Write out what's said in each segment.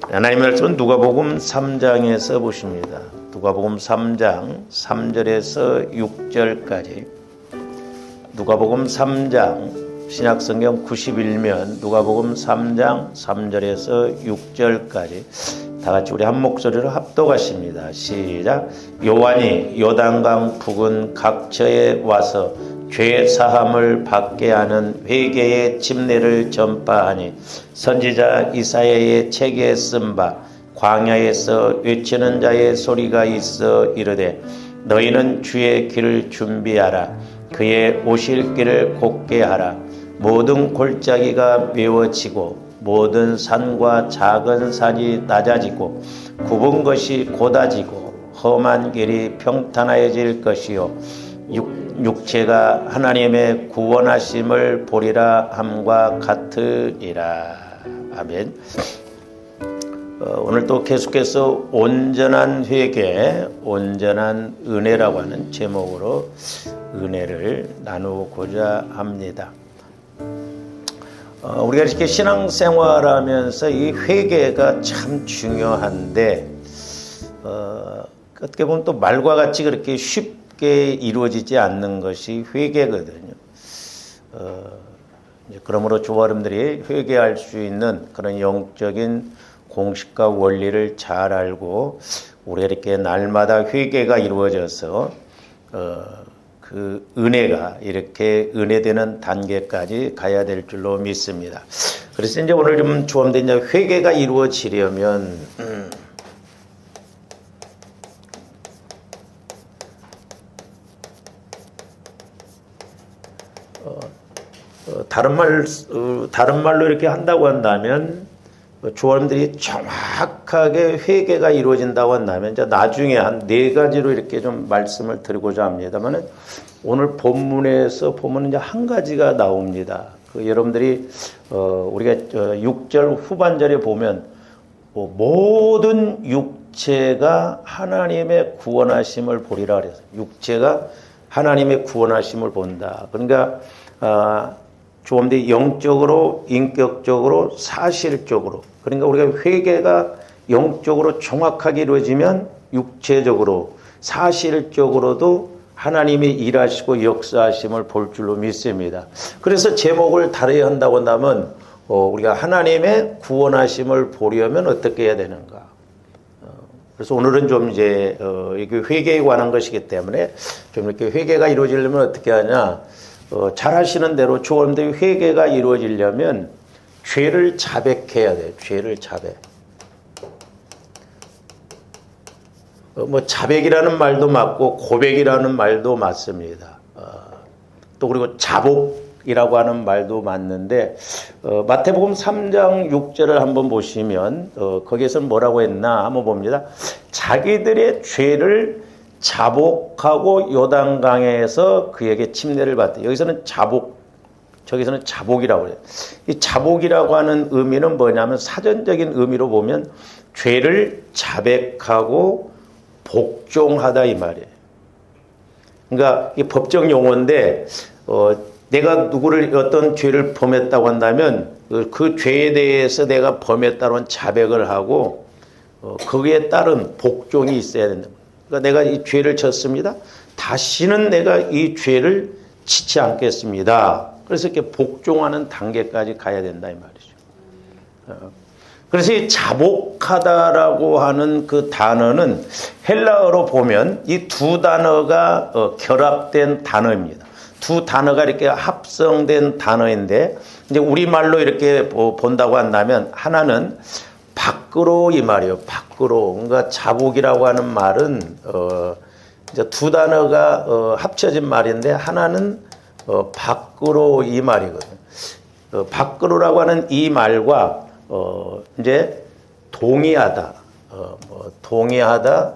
하나님의 말씀은 누가복음 3장에서 보십니다. 누가복음 3장 3절에서 6절까지. 누가복음 3장 신약성경 91면 누가복음 3장 3절에서 6절까지 다 같이 우리 한 목소리로 합독하십니다. 시작. 요한이 요단강 부근 각처에 와서 죄 사함을 받게 하는 회개의 집례를 전파하니 선지자 이사야의 책에 쓴 바 광야에서 외치는 자의 소리가 있어 이르되 너희는 주의 길을 준비하라. 그의 오실 길을 곧게 하라. 모든 골짜기가 메워지고 모든 산과 작은 산이 낮아지고 굽은 것이 곧아지고 험한 길이 평탄하여질 것이요 육체가 하나님의 구원하심을 보리라 함과 같으리라. 아멘. 오늘 또 계속해서 온전한 회개, 온전한 은혜라고 하는 제목으로 은혜를 나누고자 합니다. 우리가 이렇게 신앙생활하면서 이 회개가 참 중요한데 어떻게 보면 또 말과 같이 그렇게 쉽게 이루어지지 않는 것이 회개거든요. 그러므로 저와 여러분들이 회개할 수 있는 그런 영적인 공식과 원리를 잘 알고 우리가 이렇게 날마다 회개가 이루어져서 그 은혜가 이렇게 은혜되는 단계까지 가야 될 줄로 믿습니다. 그래서 이제 오늘 좀 주험된 이제 회개가 이루어지려면 다른 말로 이렇게 한다고 한다면 조원들이 정확하게 회개가 이루어진다고 한다면 이제 나중에 한 4가지로 이렇게 좀 말씀을 드리고자 합니다만은 오늘 본문에서 보면 이제 한 가지가 나옵니다. 여러분들이 우리가 6절 후반절에 보면 모든 육체가 하나님의 구원하심을 보리라 그래서 육체가 하나님의 구원하심을 본다. 그러니까 조금더 영적으로, 인격적으로, 사실적으로. 그러니까 우리가 회개가 영적으로 정확하게 이루어지면 육체적으로, 사실적으로도 하나님이 일하시고 역사하심을 볼 줄로 믿습니다. 그래서 제목을 다르게 한다고 한다면 우리가 하나님의 구원하심을 보려면 어떻게 해야 되는가. 그래서 오늘은 좀 이제 이게 회개에 관한 것이기 때문에 좀 이렇게 회개가 이루어지려면 어떻게 하냐. 잘 하시는 대로 주님들의 회개가 이루어지려면 죄를 자백해야 돼요. 죄를 자백. 자백이라는 말도 맞고 고백이라는 말도 맞습니다. 또 그리고 자복이라고 하는 말도 맞는데 마태복음 3장 6절을 한번 보시면 거기에서는 뭐라고 했나 한번 봅니다. 자기들의 죄를 자복하고 요단강에서 그에게 침례를 받대. 여기서는 자복, 저기서는 자복이라고 그래요. 이 자복이라고 하는 의미는 뭐냐면 사전적인 의미로 보면 죄를 자백하고 복종하다 이 말이에요. 그러니까 이 법적 용어인데 내가 누구를 어떤 죄를 범했다고 한다면 그 죄에 대해서 내가 범했다는 자백을 하고 거기에 따른 복종이 있어야 된다. 그러니까 내가 이 죄를 졌습니다. 다시는 내가 이 죄를 짓지 않겠습니다. 그래서 이렇게 복종하는 단계까지 가야 된다 이 말이죠. 그래서 이 자복하다라고 하는 그 단어는 헬라어로 보면 이 두 단어가 결합된 단어입니다. 두 단어가 이렇게 합성된 단어인데 이제 우리말로 이렇게 본다고 한다면 하나는 밖으로 이 말이에요. 밖으로. 그러니까 자복이라고 하는 말은 이제 두 단어가 합쳐진 말인데 하나는 밖으로 이 말이거든요. 밖으로라고 하는 이 말과 이제 동의하다, 동의하다,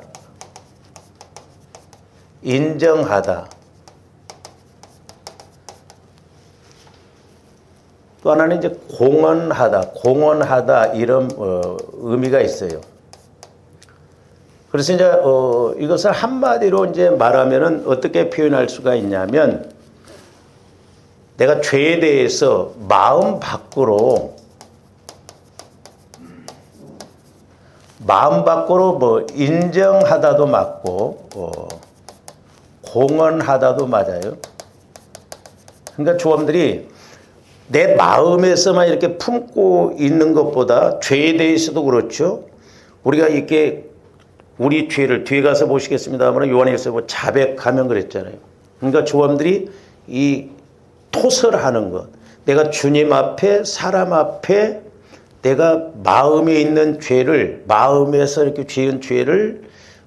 인정하다. 또 하나는 이제 공언하다 이런 의미가 있어요. 그래서 이제 이것을 한마디로 이제 말하면은 어떻게 표현할 수가 있냐면 내가 죄에 대해서 마음 밖으로 마음 밖으로 뭐 인정하다도 맞고 공언하다도 맞아요. 그러니까 조함들이 내 마음에서만 이렇게 품고 있는 것보다 죄에 대해서도 그렇죠. 우리가 이렇게 우리 죄를 뒤에 가서 보시겠습니다만 요한일서 뭐 자백하면 그랬잖아요. 그러니까 조함들이 이 토설하는 것, 내가 주님 앞에 사람 앞에 내가 마음에 있는 죄를 마음에서 이렇게 지은 죄를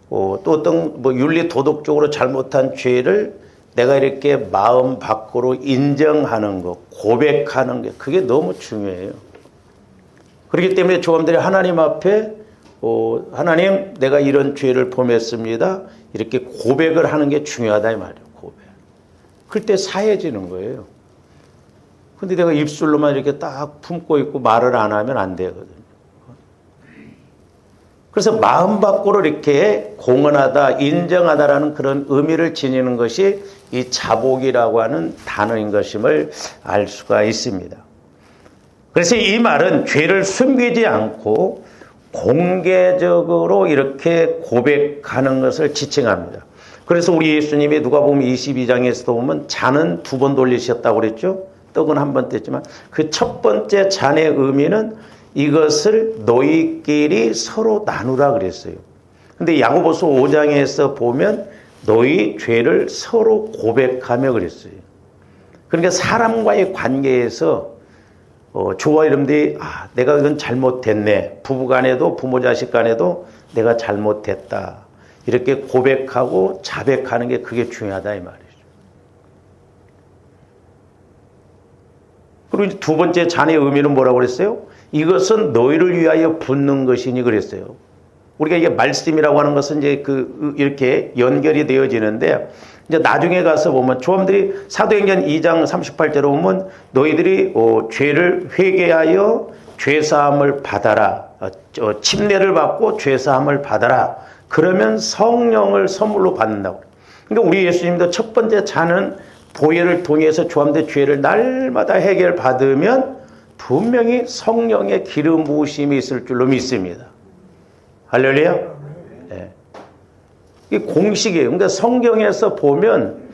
또 어떤 뭐 윤리 도덕적으로 잘못한 죄를 내가 이렇게 마음 밖으로 인정하는 것, 고백하는 게 그게 너무 중요해요. 그렇기 때문에 조함들이 하나님 앞에 하나님 내가 이런 죄를 범했습니다. 이렇게 고백을 하는 게 중요하다 이 말이에요. 고백. 그때 사해지는 거예요. 근데 내가 입술로만 이렇게 딱 품고 있고 말을 안 하면 안 되거든요. 그래서 마음 밖으로 이렇게 공언하다, 인정하다라는 그런 의미를 지니는 것이 이 자복이라고 하는 단어인 것임을 알 수가 있습니다. 그래서 이 말은 죄를 숨기지 않고 공개적으로 이렇게 고백하는 것을 지칭합니다. 그래서 우리 예수님이 누가복음 22장에서도 보면 잔은 2번 돌리셨다고 그랬죠. 떡은 한 번 뗐지만 그 첫 번째 잔의 의미는 이것을 너희끼리 서로 나누라 그랬어요. 근데 야고보서 5장에서 보면 너희 죄를 서로 고백하며 그랬어요. 그러니까 사람과의 관계에서 저와 여러분들이 내가 이건 잘못됐네. 부부간에도 부모 자식 간에도 내가 잘못됐다. 이렇게 고백하고 자백하는 게 그게 중요하다 이 말이죠. 그리고 이제 두 번째 잔의 의미는 뭐라고 그랬어요? 이것은 너희를 위하여 붓는 것이니 그랬어요. 우리가 이게 말씀이라고 하는 것은 이제 이렇게 연결이 되어지는데 이제 나중에 가서 보면 조함들이 사도행전 2장 38절에 보면 너희들이 죄를 회개하여 죄사함을 받아라. 침례를 받고 죄사함을 받아라. 그러면 성령을 선물로 받는다고. 그러니까 우리 예수님도 첫 번째 잔은 보혈을 통해서 조함대 죄를 날마다 해결받으면 분명히 성령의 기름 부으심이 있을 줄로 믿습니다. 할렐루야. 네. 이 공식이에요. 그러니까 성경에서 보면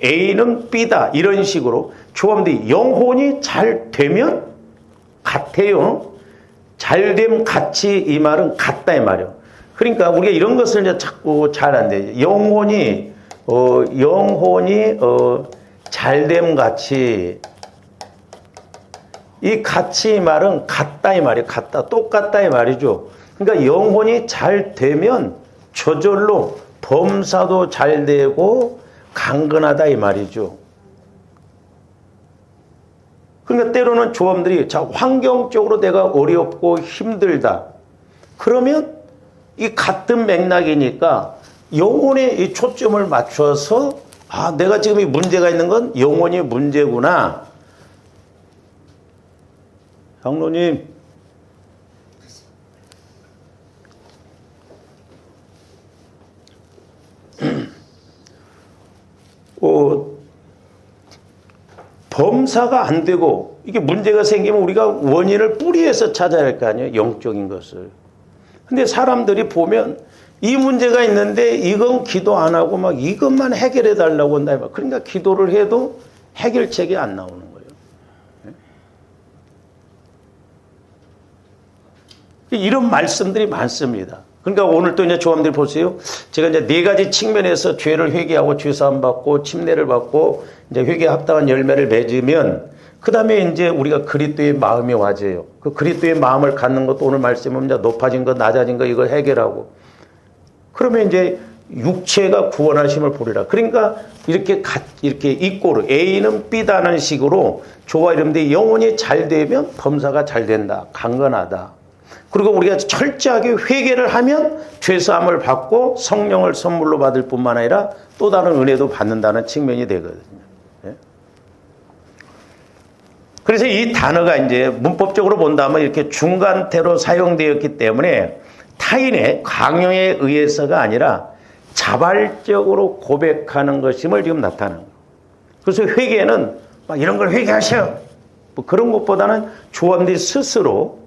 A는 B다 이런 식으로 조함대 영혼이 잘 되면 같아요. 잘됨 같이 이 말은 같다 이 말이에요. 그러니까 우리가 이런 것을 이제 자꾸 잘 안 돼요. 영혼이 잘됨 같이 이 같이 말은 같다 이 말이에요. 같다 똑같다 이 말이죠. 그러니까 영혼이 잘 되면 저절로 범사도 잘 되고 강건하다 이 말이죠. 그러니까 때로는 조함들이 환경적으로 내가 어렵고 힘들다. 그러면 이 같은 맥락이니까 영혼에 이 초점을 맞춰서 내가 지금 이 문제가 있는 건 영혼이 문제구나. 장로님, 범사가 안 되고 이게 문제가 생기면 우리가 원인을 뿌리에서 찾아야 할 거 아니에요. 영적인 것을. 근데 사람들이 보면 이 문제가 있는데 이건 기도 안 하고 막 이것만 해결해 달라고 한다. 그러니까 기도를 해도 해결책이 안 나오는 거예요. 이런 말씀들이 많습니다. 그러니까 오늘 또 이제 조함들 보세요. 제가 이제 4가지 측면에서 죄를 회개하고 죄사함 받고 침례를 받고 이제 회개에 합당한 열매를 맺으면 그 다음에 이제 우리가 그리스도의 마음이 와져요. 그 그리스도의 마음을 갖는 것도 오늘 말씀은 이제 높아진 것, 낮아진 것 이걸 해결하고 그러면 이제 육체가 구원하심을 보리라. 그러니까 이렇게 이꼬르 A는 B다는 식으로 조와 이름들 영혼이 잘 되면 범사가 잘 된다. 강건하다. 그리고 우리가 철저하게 회개를 하면 죄사함을 받고 성령을 선물로 받을 뿐만 아니라 또 다른 은혜도 받는다는 측면이 되거든요. 그래서 이 단어가 이제 문법적으로 본다면 이렇게 중간태로 사용되었기 때문에 타인의 강요에 의해서가 아니라 자발적으로 고백하는 것임을 지금 나타나는 거예요. 그래서 회개는 막 이런 걸 회개하셔. 뭐 그런 것보다는 조함들이 스스로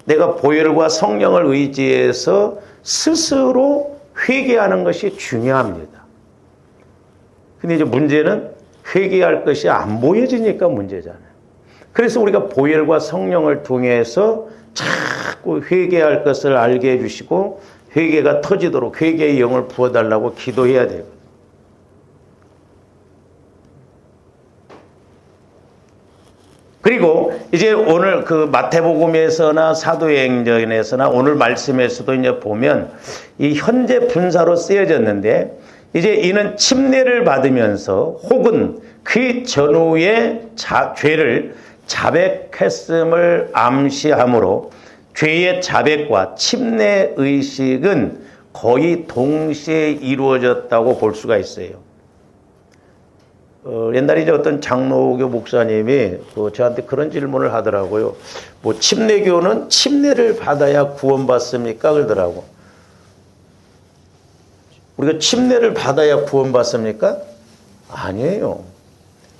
내가 보혈과 성령을 의지해서 스스로 회개하는 것이 중요합니다. 근데 이제 문제는 회개할 것이 안 보여지니까 문제잖아요. 그래서 우리가 보혈과 성령을 통해서 자꾸 회개할 것을 알게 해주시고 회개가 터지도록 회개의 영을 부어달라고 기도해야 돼요. 그리고 이제 오늘 그 마태복음에서나 사도행전에서나 오늘 말씀에서도 이제 보면 이 현재 분사로 쓰여졌는데 이제 이는 침례를 받으면서 혹은 그 전후의 죄를 자백했음을 암시하므로 죄의 자백과 침례 의식은 거의 동시에 이루어졌다고 볼 수가 있어요. 옛날에 이제 어떤 장로교 목사님이 저한테 그런 질문을 하더라고요. 뭐 침례교는 침례를 받아야 구원받습니까? 그러더라고. 우리가 침례를 받아야 구원받습니까? 아니에요.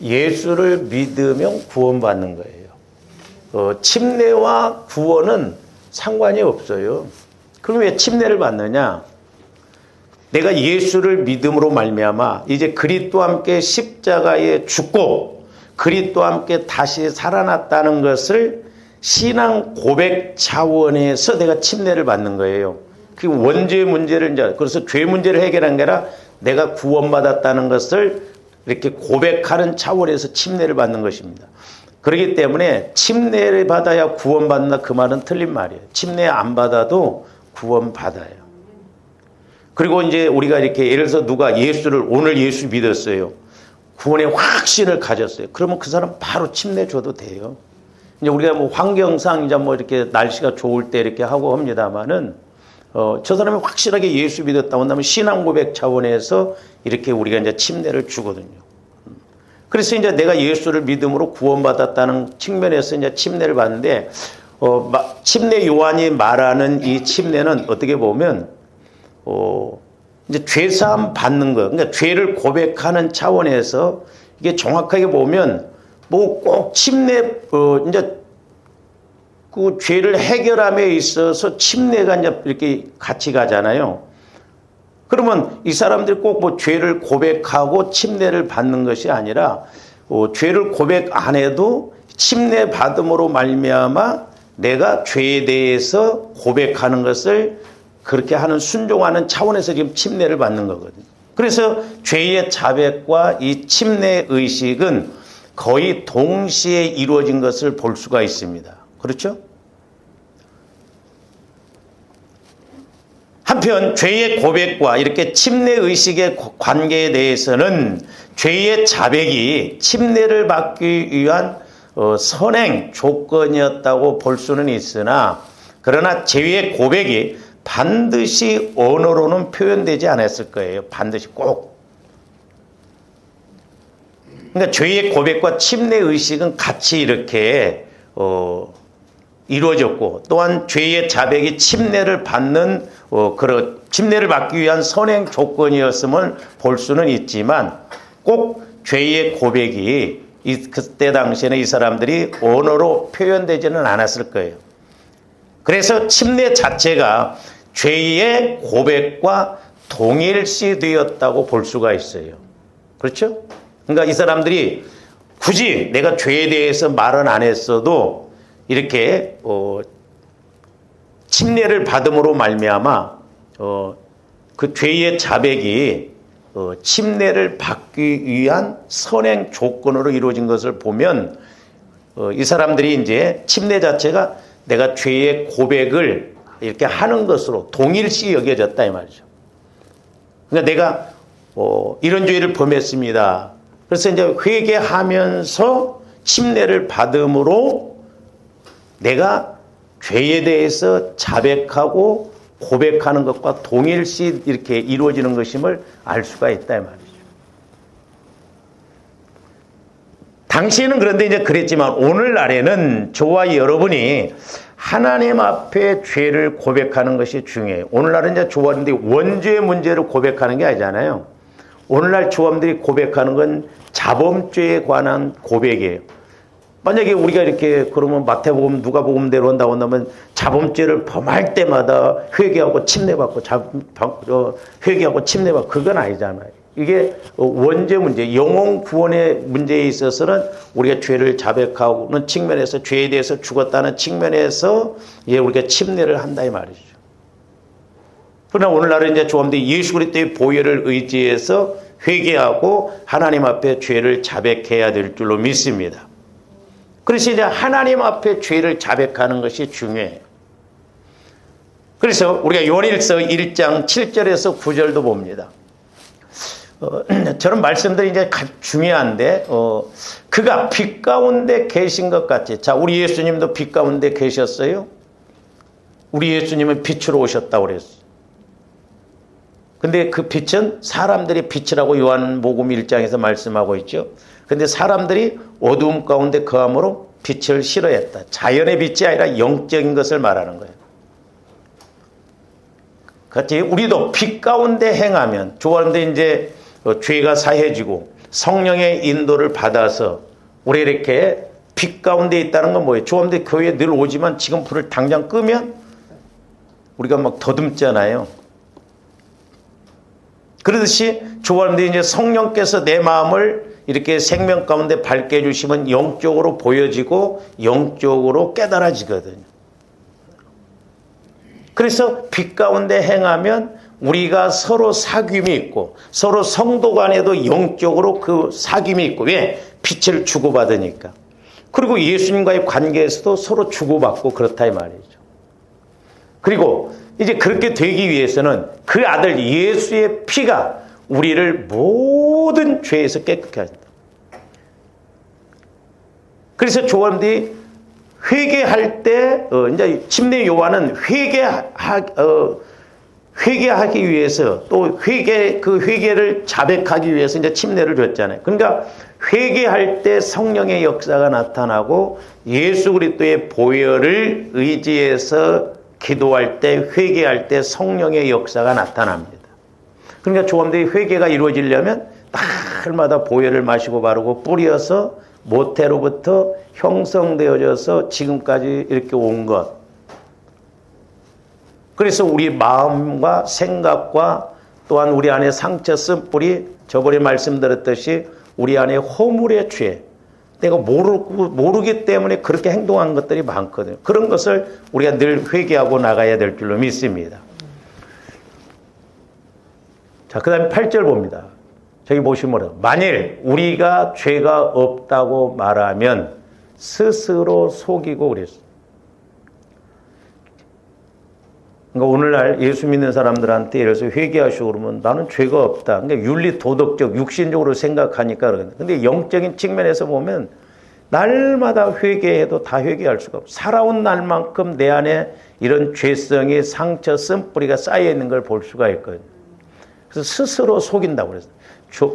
예수를 믿으면 구원받는 거예요. 침례와 구원은 상관이 없어요. 그럼 왜 침례를 받느냐? 내가 예수를 믿음으로 말미암아 이제 그리스도와 함께 십자가에 죽고 그리스도와 함께 다시 살아났다는 것을 신앙 고백 차원에서 내가 침례를 받는 거예요. 그 원죄의 문제를 이제 그래서 죄 문제를 해결한 게 아니라 내가 구원받았다는 것을 이렇게 고백하는 차원에서 침례를 받는 것입니다. 그렇기 때문에 침례를 받아야 구원받는다 그 말은 틀린 말이에요. 침례 안 받아도 구원받아요. 그리고 이제 우리가 이렇게 예를 들어서 누가 오늘 예수 믿었어요. 구원의 확신을 가졌어요. 그러면 그 사람 바로 침례 줘도 돼요. 이제 우리가 뭐 환경상 이제 뭐 이렇게 날씨가 좋을 때 이렇게 하고 합니다만은 저 사람이 확실하게 예수 믿었다고 한다면 신앙 고백 차원에서 이렇게 우리가 이제 침례를 주거든요. 그래서 이제 내가 예수를 믿음으로 구원받았다는 측면에서 이제 침례를 받는데 침례 요한이 말하는 이 침례는 어떻게 보면 이제 죄사함 받는 거, 그러니까 죄를 고백하는 차원에서 이게 정확하게 보면 뭐 꼭 침례, 이제 그 죄를 해결함에 있어서 침례가 이제 이렇게 같이 가잖아요. 그러면 이 사람들이 꼭 뭐 죄를 고백하고 침례를 받는 것이 아니라 죄를 고백 안 해도 침례 받음으로 말미암아 내가 죄에 대해서 고백하는 것을 그렇게 하는 순종하는 차원에서 지금 침례를 받는 거거든요. 그래서 죄의 자백과 이 침례 의식은 거의 동시에 이루어진 것을 볼 수가 있습니다. 그렇죠? 한편 죄의 고백과 이렇게 침례 의식의 관계에 대해서는 죄의 자백이 침례를 받기 위한 선행 조건이었다고 볼 수는 있으나 그러나 죄의 고백이 반드시 언어로는 표현되지 않았을 거예요. 반드시 꼭. 그러니까 죄의 고백과 침례 의식은 같이 이렇게 이루어졌고 또한 죄의 자백이 침례를 받는 그런 침례를 받기 위한 선행 조건이었음을 볼 수는 있지만 꼭 죄의 고백이 그때 당시에는 이 사람들이 언어로 표현되지는 않았을 거예요. 그래서 침례 자체가 죄의 고백과 동일시되었다고 볼 수가 있어요. 그렇죠? 그러니까 이 사람들이 굳이 내가 죄에 대해서 말은 안 했어도 이렇게 침례를 받음으로 말미암아 그 죄의 자백이 침례를 받기 위한 선행 조건으로 이루어진 것을 보면 이 사람들이 이제 침례 자체가 내가 죄의 고백을 이렇게 하는 것으로 동일시 여겨졌다 이 말이죠. 그러니까 내가 이런 죄를 범했습니다. 그래서 이제 회개하면서 침례를 받음으로 내가 죄에 대해서 자백하고 고백하는 것과 동일시 이렇게 이루어지는 것임을 알 수가 있다 이 말이죠. 당시에는 그런데 이제 그랬지만 오늘날에는 저와 여러분이 하나님 앞에 죄를 고백하는 것이 중요해요. 오늘날은 이제 조합원들이 원죄의 문제를 고백하는 게 아니잖아요. 오늘날 조합원들이 고백하는 건 자범죄에 관한 고백이에요. 만약에 우리가 이렇게 그러면 마태복음 누가복음대로 한다고 한다면 자범죄를 범할 때마다 회개하고 침례받고 회개하고 침례받고 그건 아니잖아요. 이게 원죄 문제, 영혼 구원의 문제에 있어서는 우리가 죄를 자백하는 측면에서 죄에 대해서 죽었다는 측면에서 우리가 침례를 한다 이 말이죠. 그러나 오늘날은 이제 조합들이 예수 그리스도의 보혈을 의지해서 회개하고 하나님 앞에 죄를 자백해야 될 줄로 믿습니다. 그래서 이제 하나님 앞에 죄를 자백하는 것이 중요해요. 그래서 우리가 요한일서 1장 7절에서 9절도 봅니다. 저런 말씀들이 이제 중요한데, 그가 빛 가운데 계신 것 같이. 자, 우리 예수님도 빛 가운데 계셨어요. 우리 예수님은 빛으로 오셨다고 그랬어요. 근데 그 빛은 사람들이 빛이라고 요한복음 1장에서 말씀하고 있죠. 근데 사람들이 어두움 가운데 거함으로 빛을 싫어했다. 자연의 빛이 아니라 영적인 것을 말하는 거예요. 같이 우리도 빛 가운데 행하면 좋아하는데 이제 죄가 사해지고 성령의 인도를 받아서 우리 이렇게 빛 가운데 있다는 건 뭐예요? 좋아하는데 교회에 늘 오지만 지금 불을 당장 끄면 우리가 막 더듬잖아요. 그러듯이 좋아하는데 이제 성령께서 내 마음을 이렇게 생명 가운데 밝게 해주시면 영적으로 보여지고 영적으로 깨달아지거든요. 그래서 빛 가운데 행하면 우리가 서로 사귐이 있고 서로 성도 간에도 영적으로 그 사귐이 있고 왜? 빛을 주고받으니까. 그리고 예수님과의 관계에서도 서로 주고받고 그렇다 이 말이죠. 그리고 이제 그렇게 되기 위해서는 그 아들 예수의 피가 우리를 모든 죄에서 깨끗게 하신다. 그래서 조원들이 회개할 때 이제 침례 요한은 회개하기 위해서 또 그 회개를 자백하기 위해서 이제 침례를 줬잖아요. 그러니까 회개할 때 성령의 역사가 나타나고 예수 그리스도의 보혈을 의지해서 기도할 때 회개할 때 성령의 역사가 나타납니다. 그러니까 조함들이 회개가 이루어지려면 날마다 보혈을 마시고 바르고 뿌려서 모태로부터 형성되어져서 지금까지 이렇게 온 것. 그래서 우리 마음과 생각과 또한 우리 안에 상처 쓴뿌리 저번에 말씀드렸듯이 우리 안에 허물의 죄 내가 모르기 때문에 그렇게 행동한 것들이 많거든요. 그런 것을 우리가 늘 회개하고 나가야 될 줄로 믿습니다. 자, 그 다음에 8절 봅니다. 저기 보시면 만일 우리가 죄가 없다고 말하면 스스로 속이고 그랬어요. 그러니까 오늘날 예수 믿는 사람들한테 예를 들어서 회개하시고 그러면 나는 죄가 없다. 그러니까 윤리 도덕적 육신적으로 생각하니까 그러는데 근데 영적인 측면에서 보면 날마다 회개해도 다 회개할 수가 없어. 살아온 날만큼 내 안에 이런 죄성이 상처 쓴뿌리가 쌓여 있는 걸 볼 수가 있거든요. 그래서 스스로 속인다고 그랬어요.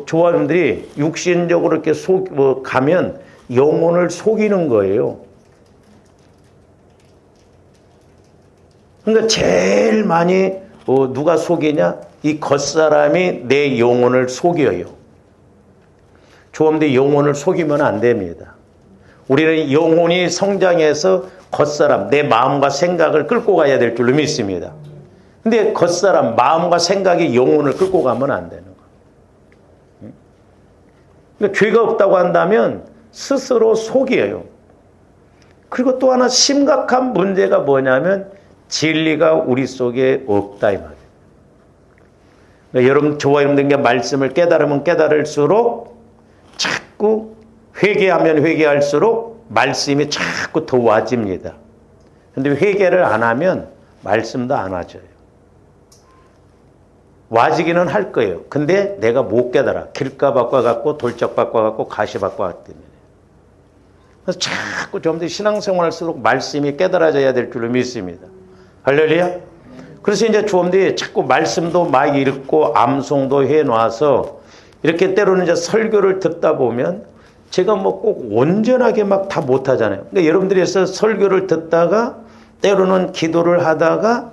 조화님들이 육신적으로 이렇게 가면 영혼을 속이는 거예요. 그러니까 제일 많이 누가 속이냐? 이 겉사람이 내 영혼을 속여요. 조함대 영혼을 속이면 안 됩니다. 우리는 영혼이 성장해서 겉사람, 내 마음과 생각을 끌고 가야 될 줄로 믿습니다. 근데 겉사람, 마음과 생각이 영혼을 끌고 가면 안 되는 거예요. 그러니까 죄가 없다고 한다면 스스로 속여요. 그리고 또 하나 심각한 문제가 뭐냐면 진리가 우리 속에 없다 이 말이에요. 그러니까 여러분, 저와 여러분들께 말씀을 깨달으면 깨달을수록 자꾸 회개하면 회개할수록 말씀이 자꾸 더 와집니다. 그런데 회개를 안 하면 말씀도 안 와져요. 와지기는 할 거예요. 근데 내가 못 깨달아. 길가밭과 같고 돌짝밭과 같고 가시밭과 같기 때문에. 그래서 자꾸 좀 더 신앙생활 할수록 말씀이 깨달아져야 될 줄로 믿습니다. 할렐루야. 그래서 이제 조험들이 자꾸 말씀도 막 읽고 암송도 해놔서 이렇게 때로는 이제 설교를 듣다 보면 제가 뭐 꼭 온전하게 막 다 못하잖아요. 그러니까 여러분들이 해서 설교를 듣다가 때로는 기도를 하다가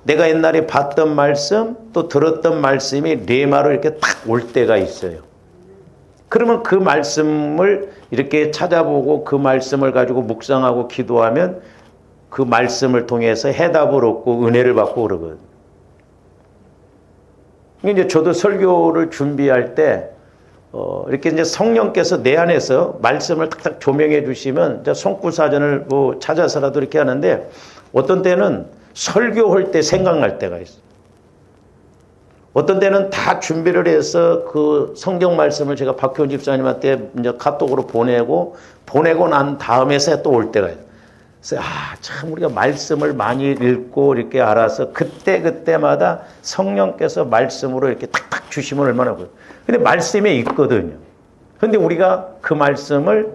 내가 옛날에 봤던 말씀 또 들었던 말씀이 레마로 이렇게 딱 올 때가 있어요. 그러면 그 말씀을 이렇게 찾아보고 그 말씀을 가지고 묵상하고 기도하면 그 말씀을 통해서 해답을 얻고 은혜를 받고 그러거든요. 이제 저도 설교를 준비할 때 이렇게 이제 성령께서 내 안에서 말씀을 탁탁 조명해 주시면 손구사전을 뭐 찾아서라도 이렇게 하는데 어떤 때는 설교할 때 생각날 때가 있어요. 어떤 때는 다 준비를 해서 그 성경 말씀을 제가 박효원 집사님한테 이제 카톡으로 보내고 난 다음에서 또 올 때가 있어요. 그래서 참 우리가 말씀을 많이 읽고 이렇게 알아서 그때마다 성령께서 말씀으로 이렇게 탁탁 주시면 얼마나 좋아요. 근데 말씀에 있거든요. 근데 우리가 그 말씀을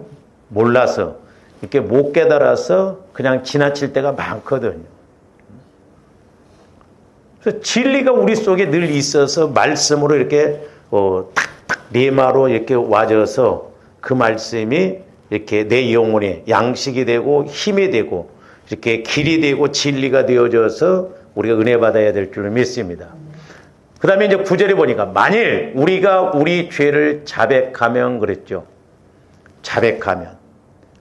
몰라서 이렇게 못 깨달아서 그냥 지나칠 때가 많거든요. 그래서 진리가 우리 속에 늘 있어서 말씀으로 이렇게 탁탁 레마로 이렇게 와져서 그 말씀이 이렇게 내 영혼에 양식이 되고 힘이 되고 이렇게 길이 되고 진리가 되어져서 우리가 은혜 받아야 될 줄 믿습니다. 그 다음에 이제 9절에 보니까 만일 우리가 우리 죄를 자백하면 그랬죠. 자백하면.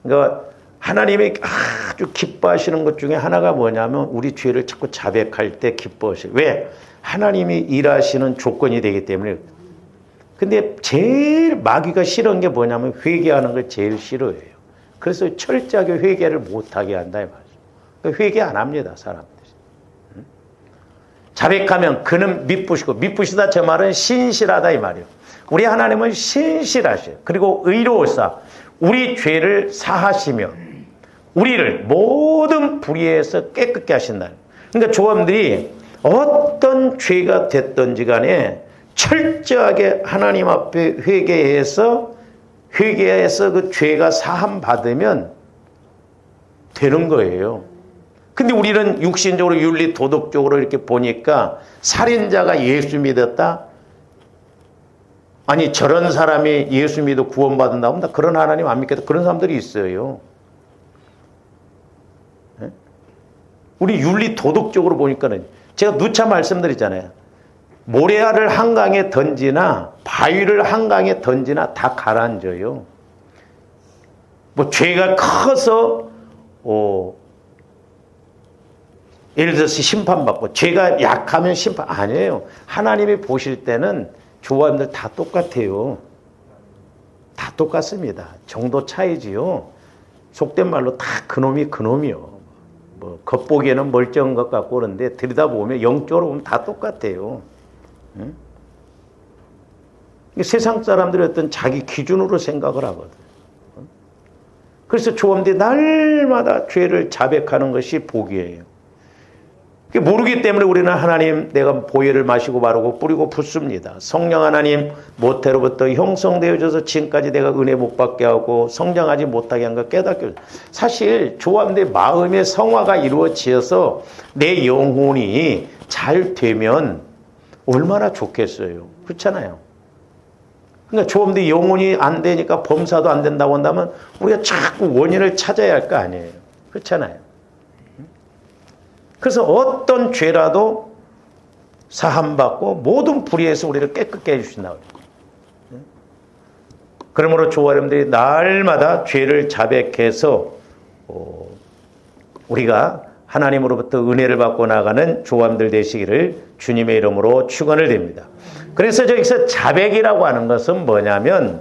그러니까 하나님이 아주 기뻐하시는 것 중에 하나가 뭐냐면 우리 죄를 자꾸 자백할 때 기뻐하셔요. 왜? 하나님이 일하시는 조건이 되기 때문에. 근데 제일 마귀가 싫은 게 뭐냐면 회개하는 걸 제일 싫어해요. 그래서 철저하게 회개를 못하게 한다 이 말이죠. 그러니까 회개 안 합니다, 사람들이. 자백하면 그는 미쁘시고, 미쁘시다 저 말은 신실하다 이 말이에요. 우리 하나님은 신실하셔요. 그리고 의로우사 우리 죄를 사하시며 우리를 모든 불의에서 깨끗게 하신다. 그러니까 조함들이 어떤 죄가 됐든지 간에 철저하게 하나님 앞에 회개해서 그 죄가 사함 받으면 되는 거예요. 근데 우리는 육신적으로 윤리 도덕적으로 이렇게 보니까 살인자가 예수 믿었다? 아니 저런 사람이 예수 믿어 구원받는다고 나 그런 하나님 안 믿겠다. 그런 사람들이 있어요. 우리 윤리 도덕적으로 보니까는 제가 누차 말씀드리잖아요. 모래알을 한강에 던지나 바위를 한강에 던지나 다 가라앉아요. 뭐 죄가 커서 예를 들어서 심판받고 죄가 약하면 심판 아니에요. 하나님이 보실 때는 조화님들 다 똑같아요. 다 똑같습니다. 정도 차이지요. 속된 말로 다 그놈이 그놈이요. 뭐 겉보기에는 멀쩡한 것 같고 그런데 들여다보면 영적으로 보면 다 똑같아요. 응? 세상 사람들이 어떤 자기 기준으로 생각을 하거든. 그래서 조함들이 날마다 죄를 자백하는 것이 복이에요. 모르기 때문에 우리는 하나님 내가 보혈을 마시고 바르고 뿌리고 붓습니다. 성령 하나님 모태로부터 형성되어져서 지금까지 내가 은혜 못 받게 하고 성장하지 못하게 한 것 깨닫게 해요. 사실 조함들의 마음의 성화가 이루어지어서 내 영혼이 잘 되면 얼마나 좋겠어요. 그렇잖아요. 그러니까 조함들의 영혼이 안 되니까 범사도 안 된다고 한다면 우리가 자꾸 원인을 찾아야 할 거 아니에요. 그렇잖아요. 그래서 어떤 죄라도 사함받고 모든 불의에서 우리를 깨끗게 해주신다고. 그러므로 조화 여러분들이 날마다 죄를 자백해서 우리가 하나님으로부터 은혜를 받고 나가는 조함들 되시기를 주님의 이름으로 축원을 드립니다. 그래서 저기서 자백이라고 하는 것은 뭐냐면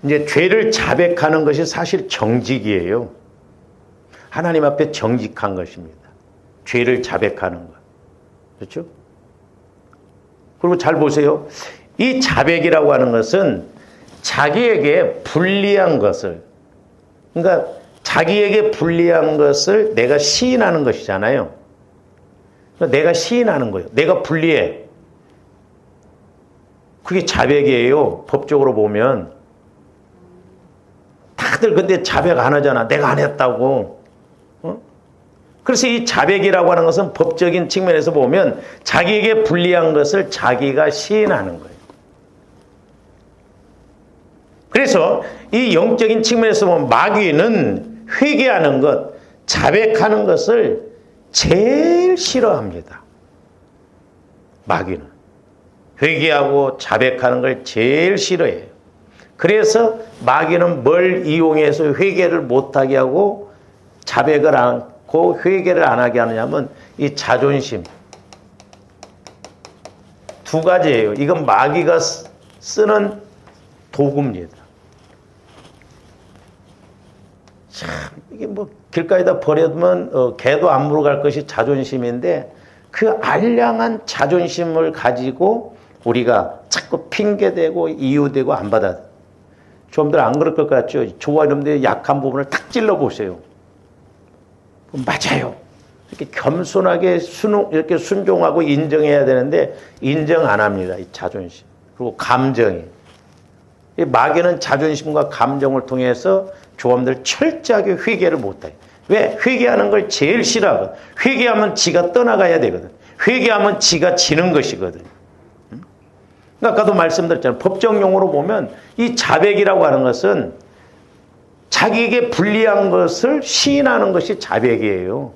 이제 죄를 자백하는 것이 사실 정직이에요. 하나님 앞에 정직한 것입니다. 죄를 자백하는 것. 그렇죠? 그리고 잘 보세요. 이 자백이라고 하는 것은 자기에게 불리한 것을, 그러니까 자기에게 불리한 것을 내가 시인하는 것이잖아요. 내가 시인하는 거예요. 내가 불리해. 그게 자백이에요. 법적으로 보면. 다들 근데 자백 안 하잖아. 내가 안 했다고. 그래서 이 자백이라고 하는 것은 법적인 측면에서 보면 자기에게 불리한 것을 자기가 시인하는 거예요. 그래서 이 영적인 측면에서 보면 마귀는 회개하는 것, 자백하는 것을 제일 싫어합니다. 마귀는. 회개하고 자백하는 걸 제일 싫어해요. 그래서 마귀는 뭘 이용해서 회개를 못하게 하고 자백을 않고 회개를 안 하게 하느냐면 이 자존심. 두 가지예요. 이건 마귀가 쓰는 도구입니다. 참 이게 뭐 길가에다 버려두면 개도 안 물어갈 것이 자존심인데 그 알량한 자존심을 가지고 우리가 자꾸 핑계대고 이유대고 안 받아. 좀들 안 그럴 것 같죠? 저와 여러분들의 약한 부분을 탁 찔러 보세요. 맞아요. 이렇게 겸손하게 이렇게 순종하고 인정해야 되는데 인정 안 합니다. 이 자존심. 그리고 감정이. 이 마귀는 자존심과 감정을 통해서 조합들 철저하게 회개를 못해요. 왜? 회개하는 걸 제일 싫어하거든. 회개하면 지가 떠나가야 되거든. 회개하면 지가 지는 것이거든. 그러니까 아까도 말씀드렸잖아요. 법정용어로 보면 이 자백이라고 하는 것은 자기에게 불리한 것을 시인하는 것이 자백이에요.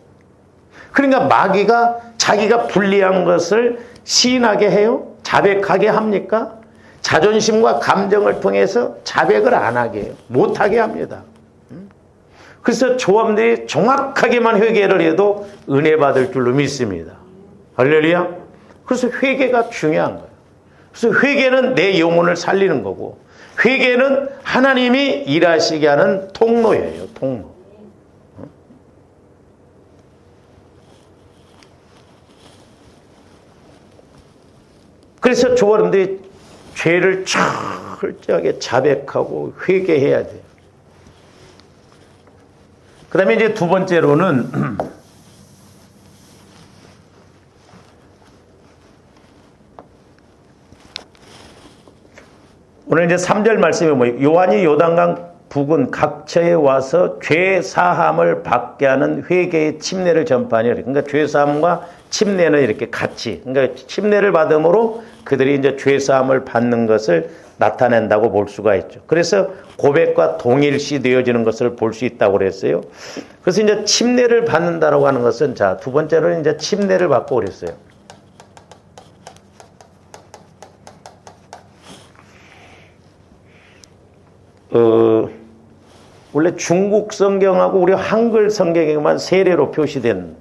그러니까 마귀가 자기가 불리한 것을 시인하게 해요? 자백하게 합니까? 자존심과 감정을 통해서 자백을 안 하게 해요. 못하게 합니다. 그래서 조합들이 정확하게만 회개를 해도 은혜 받을 줄로 믿습니다. 할렐루야. 그래서 회개가 중요한 거예요. 그래서 회개는 내 영혼을 살리는 거고 회개는 하나님이 일하시게 하는 통로예요. 통로. 그래서 조합들이 죄를 철저하게 자백하고 회개해야 돼요. 그 다음에 이제 두 번째로는 오늘 이제 3절 말씀이 뭐예요? 요한이 요단강 북은 각처에 와서 죄 사함을 받게 하는 회개의 침례를 전파하니 그러니까 죄 사함과 침례는 이렇게 같이 그러니까 침례를 받음으로 그들이 이제 죄 사함을 받는 것을 나타낸다고 볼 수가 있죠. 그래서 고백과 동일시 되어지는 것을 볼 수 있다고 그랬어요. 그래서 이제 침례를 받는다라고 하는 것은 자, 두 번째로는 이제 침례를 받고 그랬어요. 원래 중국 성경하고 우리 한글 성경에만 세례로 표시된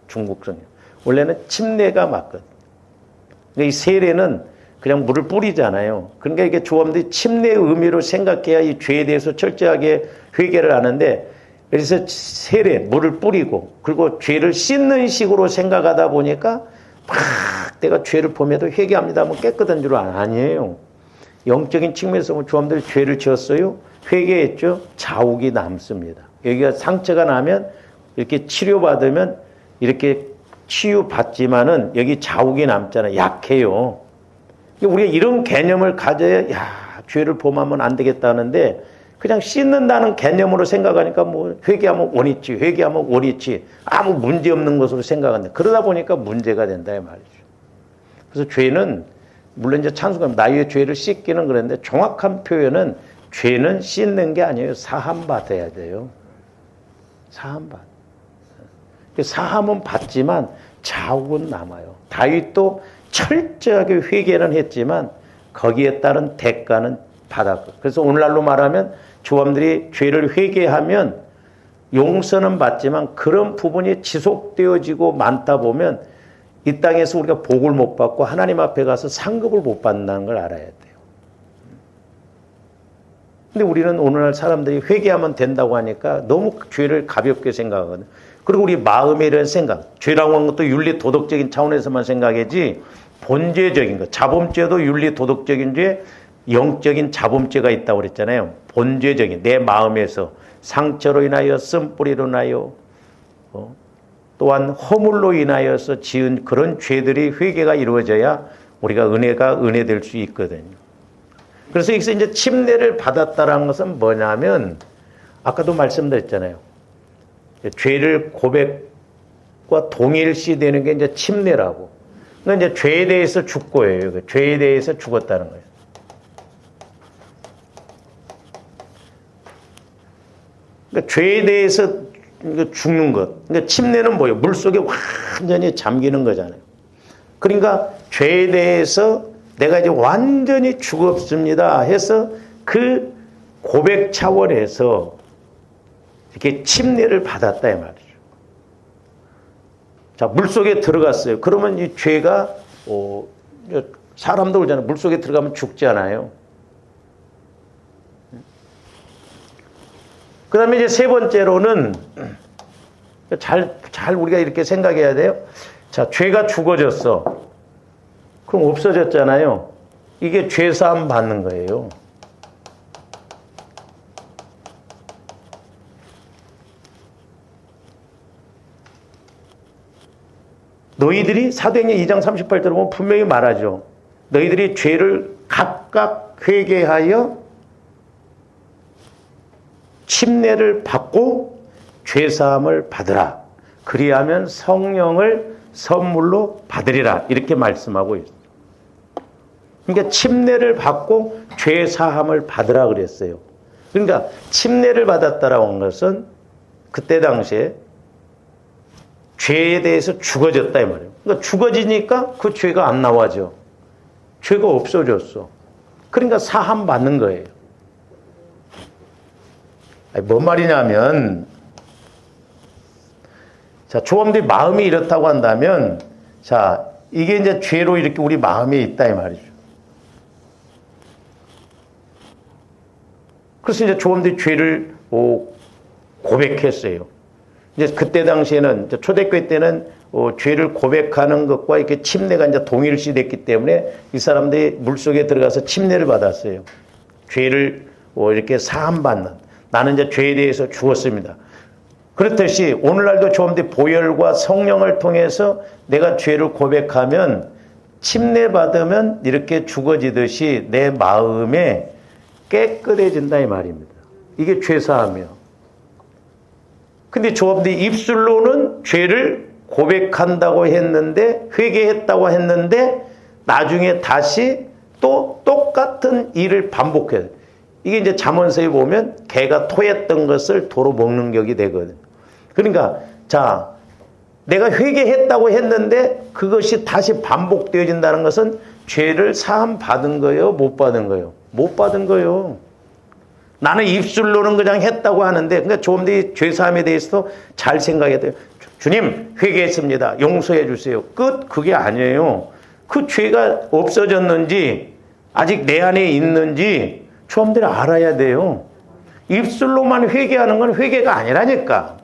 중국 성경. 원래는 침례가 맞거든. 그러니까 이 세례는 그냥 물을 뿌리잖아요. 그러니까 이게 조합들이 침례의 의미로 생각해야 이 죄에 대해서 철저하게 회개를 하는데 그래서 세례, 물을 뿌리고 그리고 죄를 씻는 식으로 생각하다 보니까 막 내가 죄를 범해도 회개합니다 하면 깨끗한 줄 아니에요. 영적인 측면에서 보면 조합들이 죄를 지었어요. 회개했죠. 자욱이 남습니다. 여기가 상처가 나면 이렇게 치료받으면 이렇게 치유받지만은 여기 자욱이 남잖아요. 약해요. 우리가 이런 개념을 가져야 죄를 범하면 안 되겠다 하는데 그냥 씻는다는 개념으로 생각하니까 뭐 회개하면 원있지 회개하면 원있지 아무 문제 없는 것으로 생각하는데 그러다 보니까 문제가 된다 이 말이죠. 그래서 죄는 물론 이제 찬송가는 나의 죄를 씻기는 그랬는데 정확한 표현은 죄는 씻는 게 아니에요. 사함받아야 돼요. 사함받. 사함은 받지만 자욱은 남아요. 다윗도 철저하게 회개는 했지만 거기에 따른 대가는 받았고. 그래서 오늘날로 말하면 조함들이 죄를 회개하면 용서는 받지만 그런 부분이 지속되어지고 많다 보면 이 땅에서 우리가 복을 못 받고 하나님 앞에 가서 상급을 못 받는다는 걸 알아야 돼요. 근데 우리는 오늘날 사람들이 회개하면 된다고 하니까 너무 죄를 가볍게 생각하거든요. 그리고 우리 마음에 이런 생각, 죄라고 하는 것도 윤리 도덕적인 차원에서만 생각하지 본죄적인 것, 자범죄도 윤리 도덕적인 죄, 영적인 자범죄가 있다고 그랬잖아요. 본죄적인 내 마음에서 상처로 인하여 쓴뿌리로 인하여 또한 허물로 인하여서 지은 그런 죄들이 회개가 이루어져야 우리가 은혜될 수 있거든요. 그래서 여기서 이제 침례를 받았다라는 것은 뭐냐면 아까도 말씀드렸잖아요. 죄를 고백과 동일시 되는 게 이제 침례라고. 그러니까 이제 죄에 대해서 죽고예요. 죄에 대해서 죽었다는 거예요. 그러니까 죄에 대해서 죽는 것. 그러니까 침례는 물속에 완전히 잠기는 거잖아요. 그러니까 죄에 대해서 내가 이제 완전히 죽었습니다 해서 그 고백 차원에서 이렇게 침례를 받았다 이 말이죠. 자, 물속에 들어갔어요. 그러면 이 죄가 사람도 그러잖아요. 물속에 들어가면 죽잖아요. 그 다음에 이제 세 번째로는 잘 우리가 이렇게 생각해야 돼요. 자, 죄가 죽어졌어. 그럼 없어졌잖아요. 이게 죄사함 받는 거예요. 너희들이 사도행전 2장 38절에 보면 분명히 말하죠. 너희들이 죄를 각각 회개하여 침례를 받고 죄사함을 받으라. 그리하면 성령을 선물로 받으리라. 이렇게 말씀하고 있어요. 그러니까 침례를 받고 죄사함을 받으라 그랬어요. 그러니까 침례를 받았다라고 하는 것은 그때 당시에 죄에 대해서 죽어졌다 이 말이에요. 그러니까 죽어지니까 그 죄가 안 나와져. 죄가 없어졌어. 그러니까 사함 받는 거예요. 아니, 뭔 말이냐면, 자, 조범들이 마음이 이렇다고 한다면, 자, 이게 이제 죄로 이렇게 우리 마음에 있다 이 말이죠. 그래서 이제 조범들이 죄를 고백했어요. 이제 그때 당시에는 이제 초대교회 때는 죄를 고백하는 것과 이렇게 침례가 이제 동일시 됐기 때문에 이 사람들이 물속에 들어가서 침례를 받았어요. 죄를 이렇게 사함받는. 나는 이제 죄에 대해서 죽었습니다. 그렇듯이 오늘날도 조범들이 보혈과 성령을 통해서 내가 죄를 고백하면 침례 받으면 이렇게 죽어지듯이 내 마음에 깨끗해진다 이 말입니다. 이게 죄사함이요. 근데 조범들이 입술로는 죄를 고백한다고 했는데, 회개했다고 했는데, 나중에 다시 또 똑같은 일을 반복해요. 이게 이제 잠언서에 보면 개가 토했던 것을 도로 먹는 격이 되거든. 그러니까, 자, 내가 회개했다고 했는데 그것이 다시 반복되어진다는 것은 죄를 사함 받은 거예요? 못 받은 거예요? 못 받은 거예요. 나는 입술로는 그냥 했다고 하는데, 그러니까 조범들이 죄사함에 대해서도 잘 생각해야 돼요. 주님, 회개했습니다. 용서해 주세요. 끝. 그게 아니에요. 그 죄가 없어졌는지, 아직 내 안에 있는지, 조범들이 알아야 돼요. 입술로만 회개하는 건 회개가 아니라니까.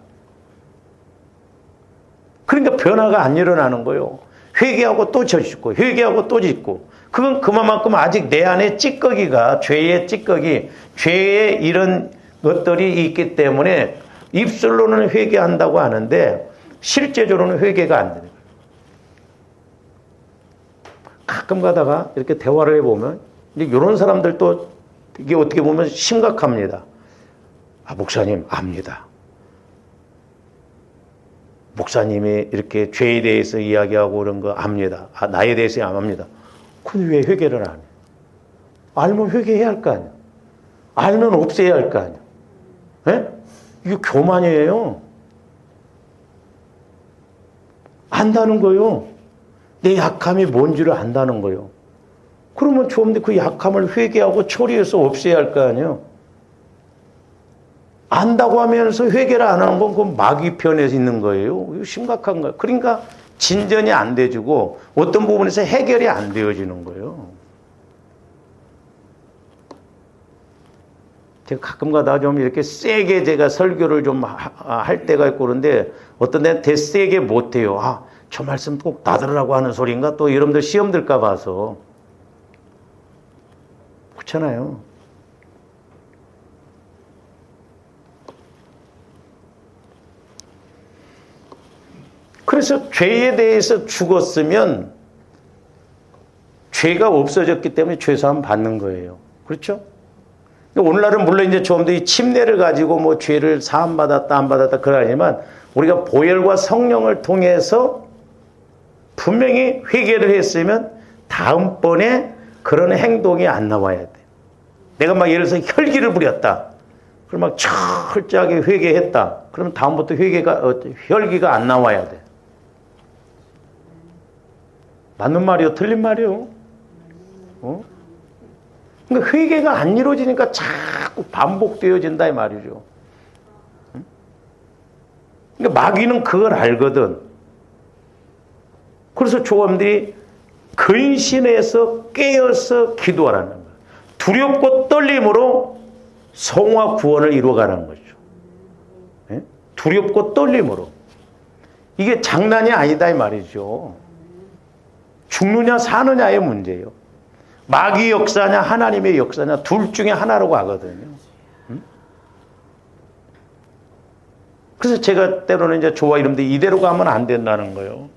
그러니까 변화가 안 일어나는 거예요. 회개하고 또 짓고, 회개하고 또 짓고. 그건 그만큼 아직 내 안에 찌꺼기가, 죄의 찌꺼기, 죄의 이런 것들이 있기 때문에 입술로는 회개한다고 하는데 실제적으로는 회개가 안 되는 거예요. 가끔 가다가 이렇게 대화를 해보면 이제 이런 사람들도 이게 어떻게 보면 심각합니다. 아, 목사님, 압니다. 목사님이 이렇게 죄에 대해서 이야기하고 그런 거 압니다. 아, 나에 대해서 안 압니다. 근데 왜 회개를 안 해? 알면 회개해야 할 거 아니야. 알면 없애야 할 거 아니야. 예? 이게 교만이에요. 안다는 거요. 내 약함이 뭔지를 안다는 거요. 그러면 좋은데 그 약함을 회개하고 처리해서 없애야 할 거 아니에요. 안다고 하면서 회개를 안 하는 건 그건 마귀 편에 있는 거예요. 이거 심각한 거예요. 그러니까 진전이 안 돼지고 어떤 부분에서 해결이 안 되어지는 거예요. 제가 가끔 가다가 좀 이렇게 세게 제가 설교를 좀 할 때가 있고 그런데 어떤 데는 대 세게 못해요. 아, 저 말씀 꼭 놔두라고 하는 소리인가? 또 여러분들 시험 들까 봐서. 그렇잖아요. 그래서 죄에 대해서 죽었으면 죄가 없어졌기 때문에 죄사함 받는 거예요. 그렇죠? 오늘날은 물론 이제 좀 더 이 침례를 가지고 뭐 죄를 사함 받았다 안 받았다 그러지만 우리가 보혈과 성령을 통해서 분명히 회개를 했으면 다음번에 그런 행동이 안 나와야 돼. 내가 막 예를 들어서 혈기를 부렸다. 그럼 막 철저하게 회개했다. 그러면 다음부터 혈기가 안 나와야 돼. 맞는 말이요? 틀린 말이요? 그러니까 회개가 안 이루어지니까 자꾸 반복되어진다 이 말이죠. 그러니까 마귀는 그걸 알거든. 그래서 조감들이 근신해서 깨어서 기도하라는 거예요. 두렵고 떨림으로 성화 구원을 이루어가는 거죠. 예? 두렵고 떨림으로. 이게 장난이 아니다 이 말이죠. 죽느냐 사느냐의 문제예요. 마귀 역사냐 하나님의 역사냐 둘 중에 하나라고 하거든요. 그래서 제가 때로는 이제 조와 이름들 이대로 가면 안 된다는 거예요.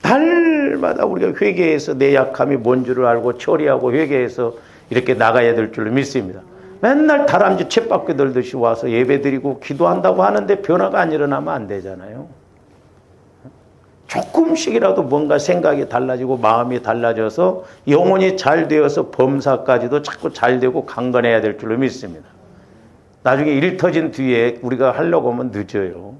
날마다 우리가 회개해서 내 약함이 뭔 줄을 알고 처리하고 회개해서 이렇게 나가야 될 줄로 믿습니다. 맨날 다람쥐 쳇바퀴 돌듯이 와서 예배드리고 기도한다고 하는데 변화가 안 일어나면 안 되잖아요. 조금씩이라도 뭔가 생각이 달라지고 마음이 달라져서 영혼이 잘 되어서 범사까지도 자꾸 잘 되고 강건해야 될 줄로 믿습니다. 나중에 일 터진 뒤에 우리가 하려고 하면 늦어요.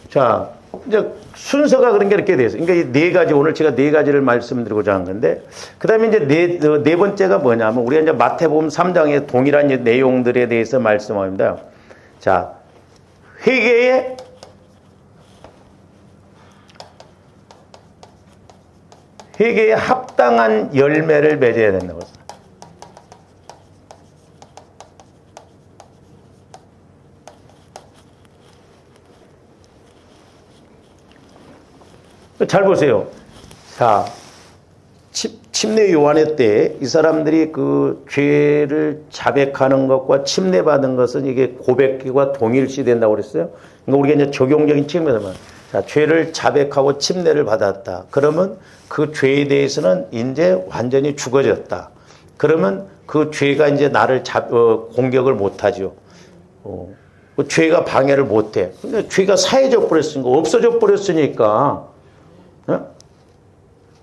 자, 이제 순서가 그런 게 이렇게 돼서, 그러니까 이 네 가지, 오늘 제가 네 가지를 말씀드리고자 한 건데, 그 다음에 이제 네 번째가 뭐냐면, 우리가 이제 마태복음 3장의 동일한 내용들에 대해서 말씀합니다. 자, 회개에 합당한 열매를 맺어야 된다고 했어요. 잘 보세요. 자, 침례 요한의 때 이 사람들이 그 죄를 자백하는 것과 침례받은 것은 이게 고백과 동일시 된다고 그랬어요. 그러니까 우리가 이제 적용적인 측면에서 자, 죄를 자백하고 침례를 받았다. 그러면 그 죄에 대해서는 이제 완전히 죽어졌다. 그러면 그 죄가 이제 나를 공격을 못하죠. 그 죄가 방해를 못해. 근데 죄가 사해져 버렸으니까, 없어져 버렸으니까.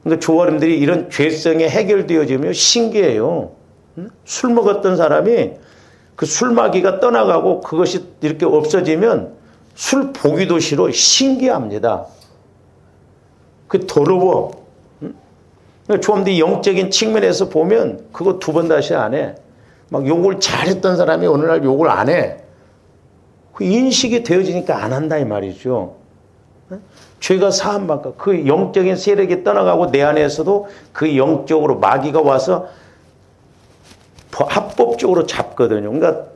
그러니까 조아님들이 이런 죄성이 해결되어지면 신기해요. 술 먹었던 사람이 그 술마귀가 떠나가고 그것이 이렇게 없어지면 술 보기도 싫어. 신기합니다. 그 더러워. 조아님들이 영적인 측면에서 보면 그거 두 번 다시 안 해. 막 욕을 잘했던 사람이 어느 날 욕을 안 해. 그 인식이 되어지니까 안 한다 이 말이죠. 죄가 사함받고 그 영적인 세력이 떠나가고 내 안에서도 그 영적으로 마귀가 와서 합법적으로 잡거든요. 그러니까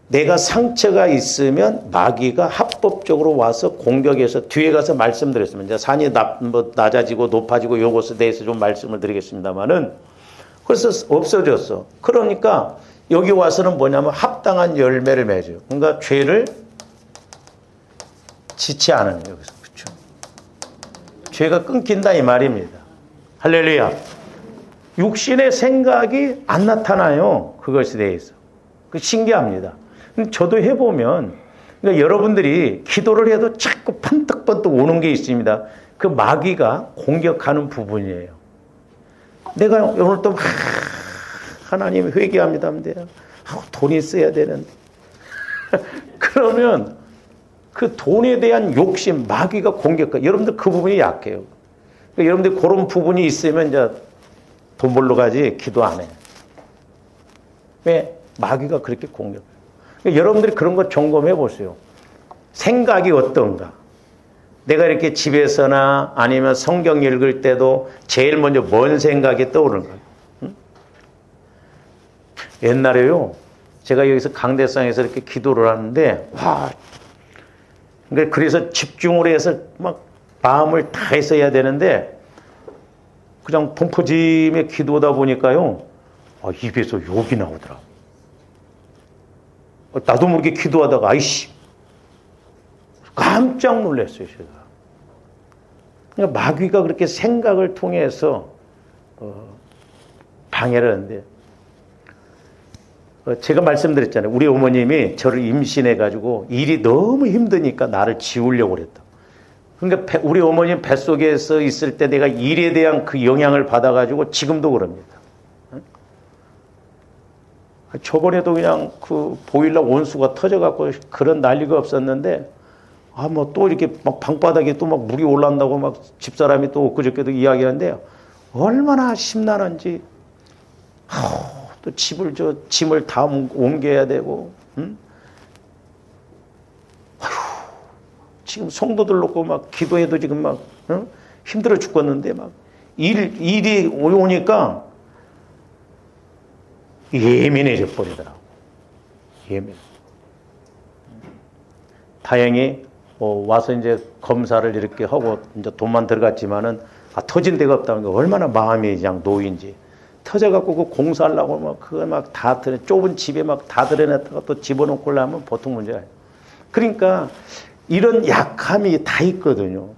내가 상처가 있으면 마귀가 합법적으로 와서 공격해서 뒤에 가서 말씀드렸습니다. 이제 산이 낮아지고 높아지고 이것에 대해서 좀 말씀을 드리겠습니다만은 그래서 없어졌어. 그러니까 여기 와서는 뭐냐면 합당한 열매를 맺어요. 그러니까 죄를 짓지 않은 여기서. 죄가 끊긴다 이 말입니다. 할렐루야. 육신의 생각이 안 나타나요. 그것에 대해서. 그 신기합니다. 저도 해보면 그러니까 여러분들이 기도를 해도 자꾸 번뜩번뜩 오는 게 있습니다. 그 마귀가 공격하는 부분이에요. 내가 오늘 또 하나님 회개합니다. 돈이 써야 되는데 그러면 그 돈에 대한 욕심, 마귀가 공격해. 여러분들 그 부분이 약해요. 그러니까 여러분들 그런 부분이 있으면 이제 돈 벌러 가지 기도 안 해. 왜? 마귀가 그렇게 공격해요. 그러니까 여러분들이 그런 거 점검해 보세요. 생각이 어떤가? 내가 이렇게 집에서나 아니면 성경 읽을 때도 제일 먼저 뭔 생각이 떠오르는가? 응? 옛날에요. 제가 여기서 강대상에서 이렇게 기도를 하는데 그래서 집중을 해서 막 마음을 다해서 해야 되는데 그냥 pompo짐에 기도하다 보니까요. 입에서 욕이 나오더라. 나도 모르게 기도하다가 아이씨 깜짝 놀랐어요. 제가. 그러니까 마귀가 그렇게 생각을 통해서 방해를 하는데 제가 말씀드렸잖아요. 우리 어머님이 저를 임신해가지고 일이 너무 힘드니까 나를 지우려고 그랬다. 그러니까 우리 어머님 뱃속에서 있을 때 내가 일에 대한 그 영향을 받아가지고 지금도 그럽니다. 저번에도 그냥 그 보일러 온수가 터져갖고 그런 난리가 없었는데, 뭐 또 이렇게 막 방바닥에 또 막 물이 올라온다고 막 집사람이 또 엊그저께도 이야기하는데, 얼마나 심란한지. 또 짐을 다 옮겨야 되고, 응? 지금 성도들 놓고 막 기도해도 지금 막, 응? 힘들어 죽겠는데 막 일이 오니까 예민해져 버리더라고. 예민. 다행히 와서 이제 검사를 이렇게 하고 이제 돈만 들어갔지만은 터진 데가 없다는 게 얼마나 마음이 그냥 놓인지. 터져갖고 그 공사하려고 막 그거 막 다 좁은 집에 막 다 들여놨다가 또 집어넣고 하면 보통 문제가 아니에요. 그러니까 이런 약함이 다 있거든요.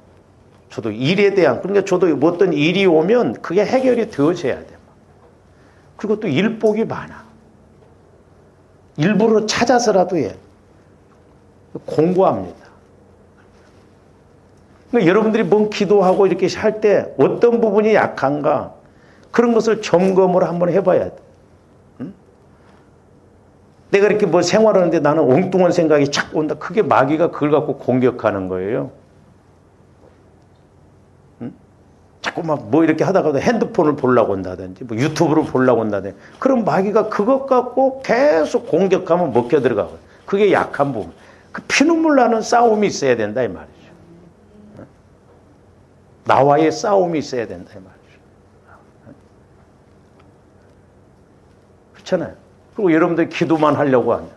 저도 일에 대한, 그러니까 저도 어떤 일이 오면 그게 해결이 되어져야 돼요. 그리고 또 일복이 많아. 일부러 찾아서라도 해. 공부합니다. 그러니까 여러분들이 뭔 기도하고 이렇게 할 때 어떤 부분이 약한가, 그런 것을 점검을 한번 해봐야 돼. 응? 내가 이렇게 뭐 생활하는데 나는 엉뚱한 생각이 자꾸 온다. 그게 마귀가 그걸 갖고 공격하는 거예요. 응? 자꾸 막 뭐 이렇게 하다가도 핸드폰을 보려고 한다든지, 뭐 유튜브를 보려고 한다든지, 그럼 마귀가 그것 갖고 계속 공격하면 먹혀 들어가고, 그게 약한 부분. 그 피눈물 나는 싸움이 있어야 된다 이 말이죠. 응? 나와의 싸움이 있어야 된다 이 말이죠. 그렇잖아요. 그리고 여러분들 기도만 하려고 하면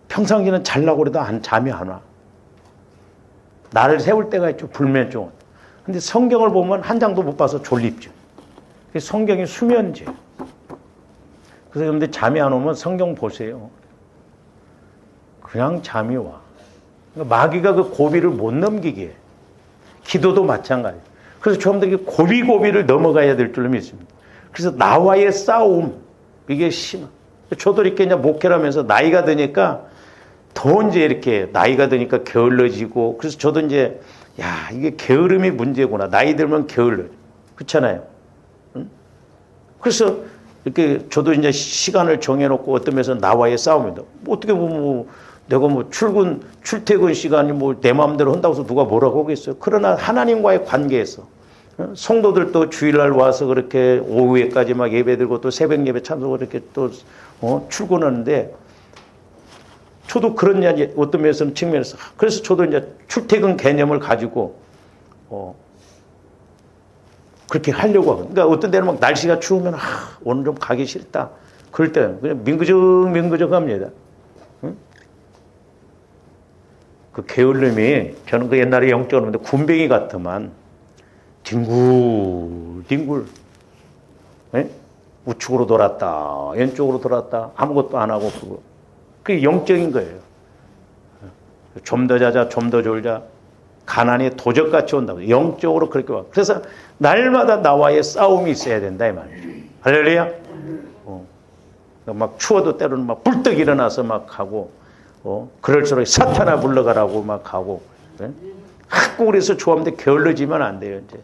평상시는 잘라고 해도 잠이 안 와. 나를 세울 때가 있죠. 불면증은. 근데 성경을 보면 한 장도 못 봐서 졸립죠. 성경이 수면제. 그래서 여러분들 잠이 안 오면 성경 보세요. 그냥 잠이 와. 그러니까 마귀가 그 고비를 못 넘기게 해. 기도도 마찬가지예요. 그래서 여러분들이 고비를 넘어가야 될 줄로 믿습니다. 그래서 나와의 싸움, 이게 심한. 저도 이렇게 이제 목회를 하면서 나이가 드니까 더 이제 이렇게 나이가 드니까 게을러지고, 그래서 저도 이제 이게 게으름이 문제구나. 나이 들면 게을러. 그렇잖아요. 응? 그래서 이렇게 저도 이제 시간을 정해놓고 어떤 면에서 나와의 싸움이다. 어떻게 보면 내가 출퇴근 시간이 내 마음대로 한다고 해서 누가 뭐라고 하겠어요. 그러나 하나님과의 관계에서 성도들도 주일날 와서 그렇게 오후에까지 막 예배 드리고 또 새벽 예배 참석을 이렇게 또 출근하는데, 저도 그런 어떤 면에서는 측면에서, 그래서 저도 이제 출퇴근 개념을 가지고 그렇게 하려고 하고, 그러니까 어떤 때는 막 날씨가 추우면 오늘 좀 가기 싫다. 그럴 때는 그냥 민그적 합니다. 응? 그 게을름이, 저는 그 옛날에 영적으로 보는데 군뱅이 같더만 뒹굴 우측으로 돌았다 왼쪽으로 돌았다 아무것도 안 하고, 그게 영적인 거예요. 좀 더 자자 좀 더 졸자, 가난이 도적같이 온다고 영적으로 그렇게 와. 그래서 날마다 나와의 싸움이 있어야 된다 이 말이에요. 할렐루야. 막 추워도 때로는 막 불떡 일어나서 막 하고, 그럴수록 사탄아 물러가라고 막 하고, 자꾸 그래서 좋아하는데 게을러지면 안 돼요 이제.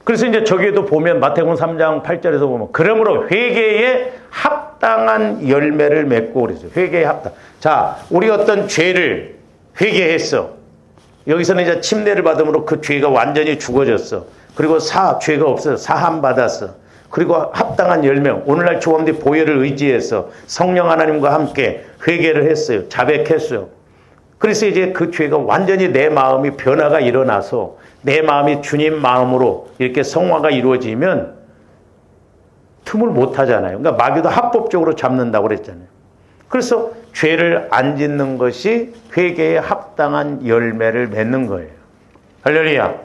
그래서 이제 저기에도 보면 마태복음 3장 8절에서 보면, 그러므로 회개에 합당한 열매를 맺고 그랬어요. 회개에 합당. 자, 우리 어떤 죄를 회개했어. 여기서는 이제 침례를 받음으로 그 죄가 완전히 죽어졌어. 그리고 죄가 없어. 사함 받았어. 그리고 합당한 열매. 오늘날 조함대 보혈을 의지해서 성령 하나님과 함께 회개를 했어요. 자백했어요. 그래서 이제 그 죄가 완전히 내 마음이 변화가 일어나서 내 마음이 주님 마음으로 이렇게 성화가 이루어지면 틈을 못 하잖아요. 그러니까 마귀도 합법적으로 잡는다고 그랬잖아요. 그래서 죄를 안 짓는 것이 회개에 합당한 열매를 맺는 거예요. 할렐루야.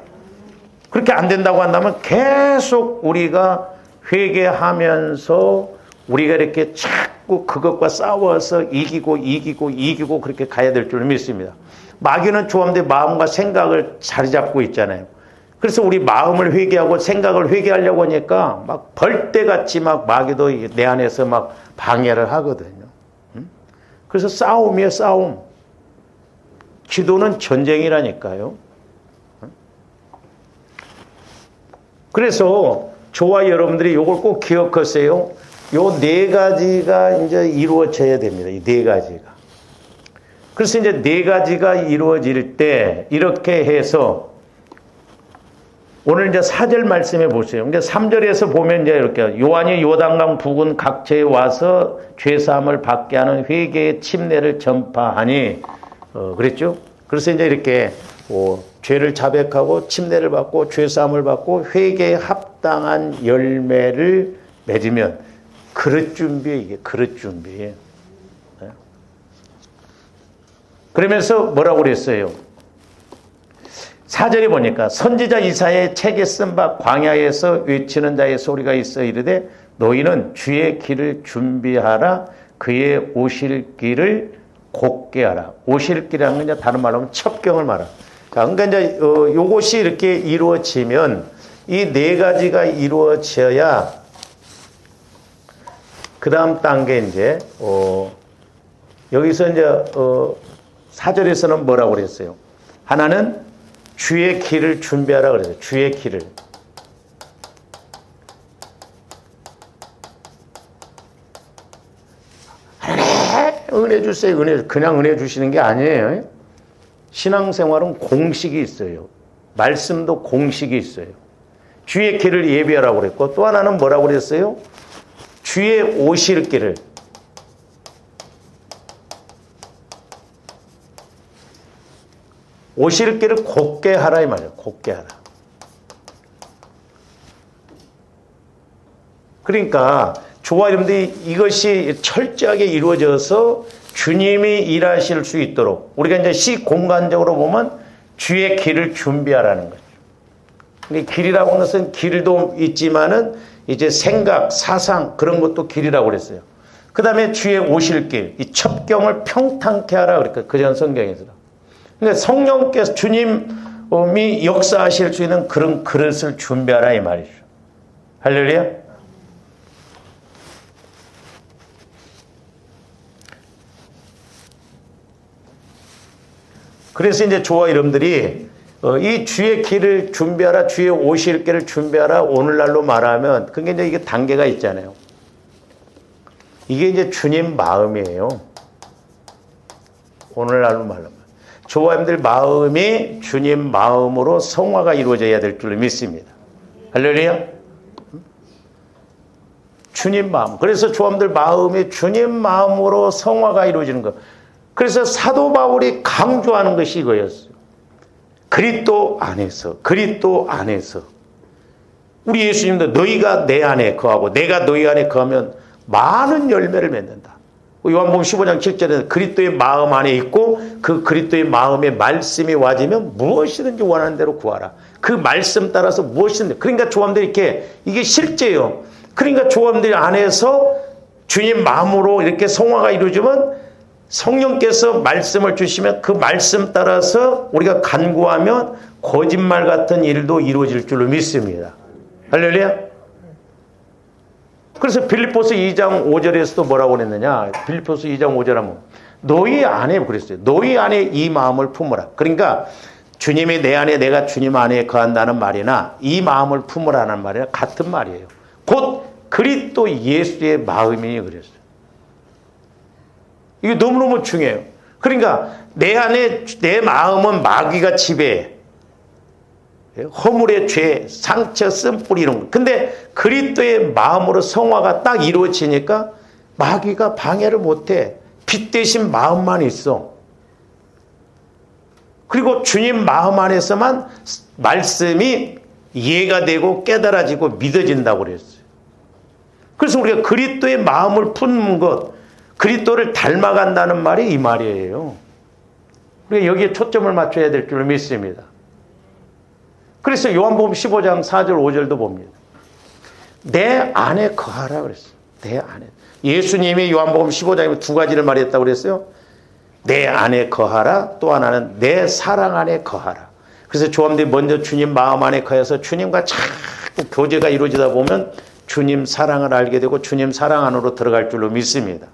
그렇게 안 된다고 한다면 계속 우리가 회개하면서 우리가 이렇게 자꾸 그것과 싸워서 이기고 그렇게 가야 될 줄 믿습니다. 마귀는 조함대 마음과 생각을 자리 잡고 있잖아요. 그래서 우리 마음을 회개하고 생각을 회개하려고 하니까 막 벌떼같이 막 마귀도 내 안에서 막 방해를 하거든요. 그래서 싸움이에요, 싸움. 기도는 전쟁이라니까요. 그래서 저와 여러분들이 이걸 꼭 기억하세요. 요 네 가지가 이제 이루어져야 됩니다. 이 네 가지가. 그래서 이제 네 가지가 이루어질 때 이렇게 해서 오늘 이제 4절 말씀해 보세요. 그러니까 3절에서 보면 이제 이렇게 요한이 요단강 부근 각처에 와서 죄사함을 받게 하는 회개의 침례를 전파하니 그랬죠. 그래서 이제 이렇게 죄를 자백하고 침례를 받고 죄사함을 받고 회개에 합당한 열매를 맺으면 그릇 준비에 이게 그릇 준비예요. 그러면서 뭐라고 그랬어요? 4절에 보니까 선지자 이사야의 책에 쓴 바 광야에서 외치는 자의 소리가 있어 이르되 너희는 주의 길을 준비하라 그의 오실 길을 곧게 하라. 오실 길이라는 건 다른 말로 하면 첩경을 말하라. 그러니까 이제 요것이 이렇게 이루어지면 이 네 가지가 이루어져야 그 다음 단계 이제 여기서 이제 4절에서는 뭐라고 그랬어요? 하나는 주의 길을 준비하라 그랬어요. 주의 길을. 은혜 주세요. 그냥 은혜 주시는 게 아니에요. 신앙생활은 공식이 있어요. 말씀도 공식이 있어요. 주의 길을 예비하라고 그랬고 또 하나는 뭐라고 그랬어요? 주의 오실 길을. 오실 길을 곧게 하라 이 말이에요. 곧게 하라. 그러니까 저와 여러분들이 이것이 철저하게 이루어져서 주님이 일하실 수 있도록 우리가 이제 시공간적으로 보면 주의 길을 준비하라는 거죠. 근데 길이라고 하는 것은 길도 있지만은 이제 생각, 사상 그런 것도 길이라고 그랬어요. 그 다음에 주의 오실 길, 이 첩경을 평탄케 하라 그러니까 그전 성경에서. 그러니까 성령께서 주님이 역사하실 수 있는 그런 그릇을 준비하라 이 말이죠. 할렐루야. 그래서 이제 저와 여러분들이 이 주의 길을 준비하라, 주의 오실 길을 준비하라 오늘날로 말하면 그게 이제 이게 단계가 있잖아요. 이게 이제 주님 마음이에요. 오늘날로 말하면. 저와 여러분들 마음이 주님 마음으로 성화가 이루어져야 될 줄로 믿습니다. 할렐루야. 주님 마음. 그래서 저와 여러분들 마음이 주님 마음으로 성화가 이루어지는 것. 그래서 사도 바울이 강조하는 것이 이거였어요. 그리스도 안에서, 그리스도 안에서. 우리 예수님도 너희가 내 안에 거하고 내가 너희 안에 거하면 많은 열매를 맺는다. 요한복음 15장 7절에 그리스도의 마음 안에 있고 그 그리스도의 마음에 말씀이 와지면 무엇이든지 원하는 대로 구하라. 그 말씀 따라서 무엇이든지. 그러니까 조함들이 이렇게 이게 실제예요. 그러니까 조함들 안에서 주님 마음으로 이렇게 성화가 이루어지면 성령께서 말씀을 주시면 그 말씀 따라서 우리가 간구하면 거짓말 같은 일도 이루어질 줄로 믿습니다. 할렐루야. 그래서 빌립보서 2장 5절에서도 뭐라고 그랬느냐. 빌립보서 2장 5절 하면 너희 안에 그랬어요. 너희 안에 이 마음을 품으라. 그러니까 주님이 내 안에 내가 주님 안에 거한다는 말이나 이 마음을 품으라는 말이나 같은 말이에요. 곧 그리스도 예수의 마음이 그랬어요. 이게 너무너무 중요해요. 그러니까 내 안에 내 마음은 마귀가 지배해. 허물의 죄, 상처, 쓴뿌리 이런 거. 근데 그리스도의 마음으로 성화가 딱 이루어지니까 마귀가 방해를 못해. 빛 대신 마음만 있어. 그리고 주님 마음 안에서만 말씀이 이해가 되고 깨달아지고 믿어진다고 그랬어요. 그래서 우리가 그리스도의 마음을 품는 것, 그리스도를 닮아간다는 말이 이 말이에요. 우리가 여기에 초점을 맞춰야 될 줄 믿습니다. 그래서 요한복음 15장 4절 5절도 봅니다. 내 안에 거하라 그랬어요. 내 안에. 예수님이 요한복음 15장에 두 가지를 말했다고 그랬어요. 내 안에 거하라. 또 하나는 내 사랑 안에 거하라. 그래서 조함들이 먼저 주님 마음 안에 거해서 주님과 자꾸 교제가 이루어지다 보면 주님 사랑을 알게 되고 주님 사랑 안으로 들어갈 줄로 믿습니다.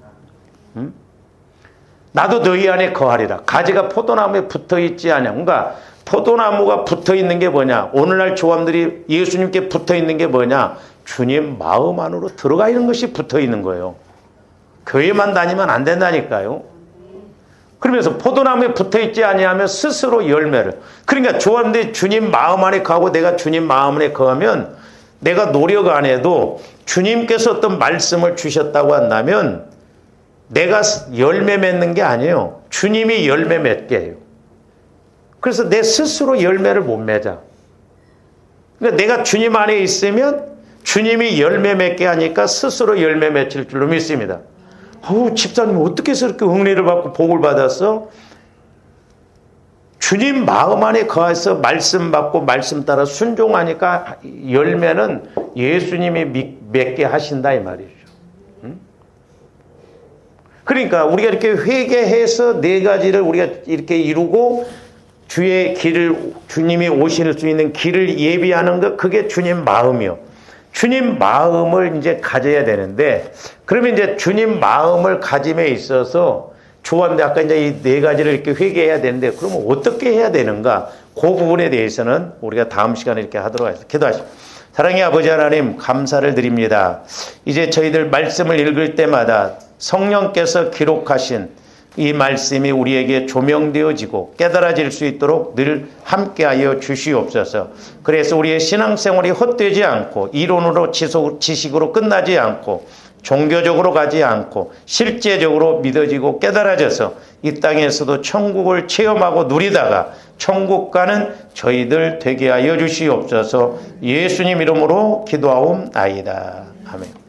나도 너희 안에 거하리라. 가지가 포도나무에 붙어있지 않냐. 그러니까 포도나무가 붙어 있는 게 뭐냐? 오늘날 조함들이 예수님께 붙어 있는 게 뭐냐? 주님 마음 안으로 들어가 있는 것이 붙어 있는 거예요. 교회만 다니면 안 된다니까요. 그러면서 포도나무에 붙어 있지 아니하면 스스로 열매를. 그러니까 조함들이 주님 마음 안에 가고 내가 주님 마음 안에 거하면 내가 노력 안 해도 주님께서 어떤 말씀을 주셨다고 한다면 내가 열매 맺는 게 아니에요. 주님이 열매 맺게 해요. 그래서 내 스스로 열매를 못 맺어. 그러니까 내가 주님 안에 있으면 주님이 열매 맺게 하니까 스스로 열매 맺힐 줄로 믿습니다. 집사님 어떻게 해서 이렇게 은혜를 받고 복을 받았어? 주님 마음 안에 거해서 말씀 받고 말씀 따라 순종하니까 열매는 예수님이 맺게 하신다 이 말이죠. 그러니까 우리가 이렇게 회개해서 네 가지를 우리가 이렇게 이루고 주의 길을, 주님이 오실 수 있는 길을 예비하는 것, 그게 주님 마음이요. 주님 마음을 이제 가져야 되는데, 그러면 이제 주님 마음을 가짐에 있어서 조함대 아까 이제 이 네 가지를 이렇게 회개해야 되는데, 그러면 어떻게 해야 되는가? 그 부분에 대해서는 우리가 다음 시간에 이렇게 하도록 하겠습니다. 기도하시죠. 사랑의 아버지 하나님, 감사를 드립니다. 이제 저희들 말씀을 읽을 때마다 성령께서 기록하신 이 말씀이 우리에게 조명되어지고 깨달아질 수 있도록 늘 함께하여 주시옵소서. 그래서 우리의 신앙생활이 헛되지 않고 이론으로 지식으로 끝나지 않고 종교적으로 가지 않고 실제적으로 믿어지고 깨달아져서 이 땅에서도 천국을 체험하고 누리다가 천국 가는 저희들 되게 하여 주시옵소서. 예수님 이름으로 기도하옵나이다. 아멘.